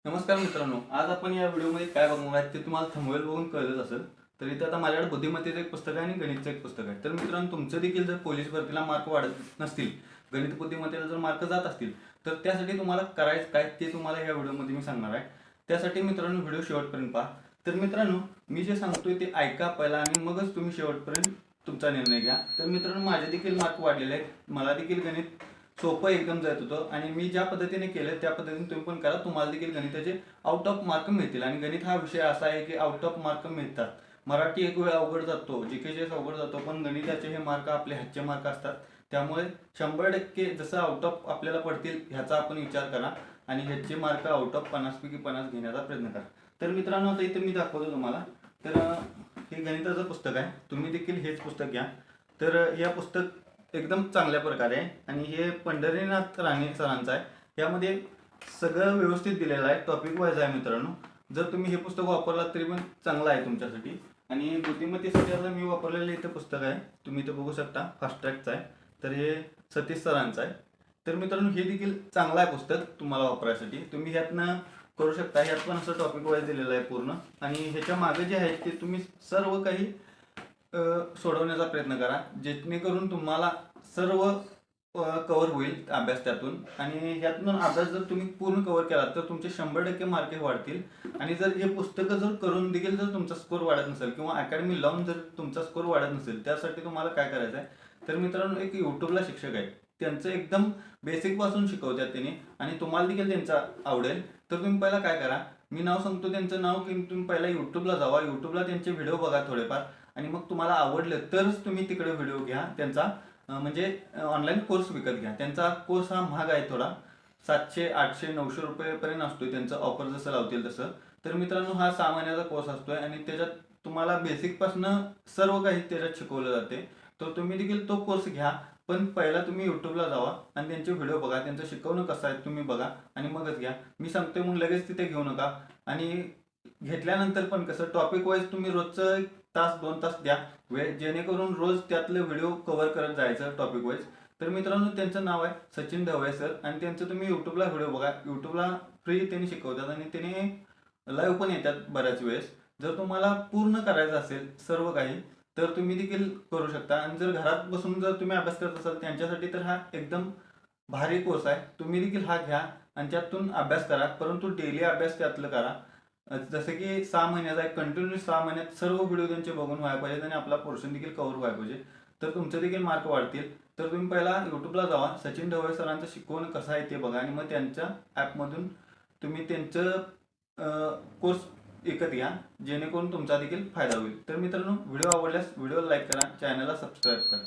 नमस्कार मित्रांनो, आज आपण या व्हिडिओमध्ये काय बघणार आहे ते तुम्हाला थंबनेल बघून कळलंच असेल. तर इथं आता माझ्याकडे बुद्धिमत्तेचं एक पुस्तक आहे आणि गणितचं एक पुस्तक आहे. तर मित्रांनो, तुमचं देखील जर पोलीस भरतीला मार्क वाढत नसतील, गणित बुद्धिमत्तेला जर मार्क जात असतील, तर त्यासाठी तुम्हाला करायचं काय ते तुम्हाला या व्हिडिओमध्ये मी सांगणार आहे. त्यासाठी मित्रांनो व्हिडिओ शेवटपर्यंत पहा. तर मित्रांनो, मी जे सांगतोय ते ऐका पहिला आणि मगच तुम्ही शेवटपर्यंत तुमचा निर्णय घ्या. तर मित्रांनो, माझे देखील मार्क वाढलेले आहेत. मला देखील गणित सोपं एकदम जात होतं आणि मी ज्या पद्धतीने केलं त्या पद्धतीने तुम्ही पण करा. तुम्हाला देखील गणिताचे आउट ऑफ मार्क मिळतील. आणि गणित हा विषय असा आहे की आउट ऑफ मार्क मिळतात. मराठी एक वेळ अवघड जातो, जीकेचे अवघड जातो, पण गणिताचे हे मार्क आपले हातचे मार्क असतात. त्यामुळे 100% जसं आउट ऑफ आपल्याला पडतील ह्याचा आपण विचार करा आणि ह्याचे मार्क आउट ऑफ 50 पैकी 50 घेण्याचा प्रयत्न करा. तर मित्रांनो, आता इथे मी दाखवतो तुम्हाला. तर हे गणिताचं पुस्तक आहे, तुम्ही देखील हेच पुस्तक घ्या. तर या पुस्तक एकदम चांगल्या प्रकारे आहे आणि हे पंढरीनाथ राणे सरांचं आहे. यामध्ये सगळं व्यवस्थित दिलेलं आहे, टॉपिक वाईज आहे मित्रांनो. जर तुम्ही हे पुस्तक वापरलात तरी पण चांगलं आहे तुमच्यासाठी. आणि बुद्धिमत्तेसाठी आता मी वापरलेलं इथं पुस्तक आहे, तुम्ही इथं बघू शकता, फास्ट ट्रॅकचं आहे. तर हे सतीश सरांचं आहे. तर मित्रांनो, हे देखील चांगलं आहे पुस्तक तुम्हाला वापरायसाठी. तुम्ही ह्यातनं करू शकता. ह्यात पण असं टॉपिक वाईज दिलेलं आहे पूर्ण. आणि ह्याच्या मागे जे आहे ते तुम्ही सर्व काही सोडवण्याचा प्रयत्न करा, जेणेकरून तुम्हाला सर्व कव्हर होईल अभ्यास त्यातून. आणि ह्यातून अभ्यास जर तुम्ही पूर्ण कव्हर केला तर तुमचे 100% मार्क वाढतील. आणि जर हे पुस्तकं जर करून देखील जर तुमचा स्कोर वाढत नसेल किंवा अकॅडमी लावून जर तुमचा स्कोर वाढत नसेल, त्यासाठी तुम्हाला काय करायचं आहे, तर मित्रांनो एक यूट्यूबला शिक्षक आहेत, त्यांचं एकदम बेसिक पासून शिकवतात त्यांनी आणि तुम्हाला देखील त्यांचा आवडेल. तर तुम्ही पहिला काय करा, मी नाव सांगतो त्यांचं नाव, की तुम्ही पहिला यूट्यूबला जावा, यूट्यूबला त्यांचे व्हिडिओ बघा थोडेफार. आणि मग तुम्हाला आवडलं तरच तुम्ही तिकडे व्हिडिओ घ्या त्यांचा. म्हणजे ऑनलाईन कोर्स विकत घ्या. त्यांचा कोर्स हा महाग आहे थोडा, 700 800 900 रुपयेपर्यंत असतोय त्यांचं, ऑफर जसं लावतील तसं. तर मित्रांनो, हा 6 महिन्याचा कोर्स असतोय आणि त्याच्यात तुम्हाला बेसिकपासनं सर्व काही त्याच्यात शिकवलं जाते. तर तुम्ही देखील तो कोर्स घ्या. पण पहिला तुम्ही यूट्यूबला जावा आणि त्यांचे व्हिडिओ बघा, त्यांचं शिकवणं कसं आहे तुम्ही बघा आणि मगच घ्या. मी सांगतोय म्हणून लगेच तिथे घेऊ नका. आणि घेतल्यानंतर पण कसं टॉपिक वाईज तुम्ही रोजचं 1 तास 2 तास द्या वेळ, जेणेकरून रोज त्यातले व्हिडिओ कव्हर करत जायचं टॉपिक वाईज. तर मित्रांनो, त्यांचं नाव आहे सचिन ढवळे सर आणि त्यांचं तुम्ही यूट्यूबला व्हिडिओ बघा. यूट्यूबला फ्री त्यांनी शिकवतात आणि त्यांनी लाईव्ह पण येतात बऱ्याच वेळेस. जर तुम्हाला पूर्ण करायचं असेल सर्व काही तर तुम्ही देखील करू शकता. आणि जर घरात बसून जर तुम्ही अभ्यास करत असाल त्यांच्यासाठी तर हा एकदम भारी कोर्स आहे. तुम्ही देखील हा घ्या आणि त्यातून अभ्यास करा, परंतु डेली अभ्यास त्यातलं करा. जसं की 6 महिन्याचा आहे, कंटिन्यू 6 महिन्यात सर्व व्हिडिओ त्यांचे बघून व्हायला पाहिजेत आणि आपला पोर्शन देखील कव्हर व्हायला पाहिजे. तर तुमचे देखील मार्क वाढतील. तर तुम्ही पहिला यूट्यूबला जावा, सचिन ढवळे सरांचं शिकवणं कसं आहे ते बघा आणि मग त्यांच्या ॲपमधून तुम्ही त्यांचं कोर्स विकत घ्या, जेणेकरून तुमचा देखील फायदा होईल. तर मित्रांनो, व्हिडिओ आवडल्यास व्हिडिओला लाईक करा, चॅनलला सबस्क्राईब करा.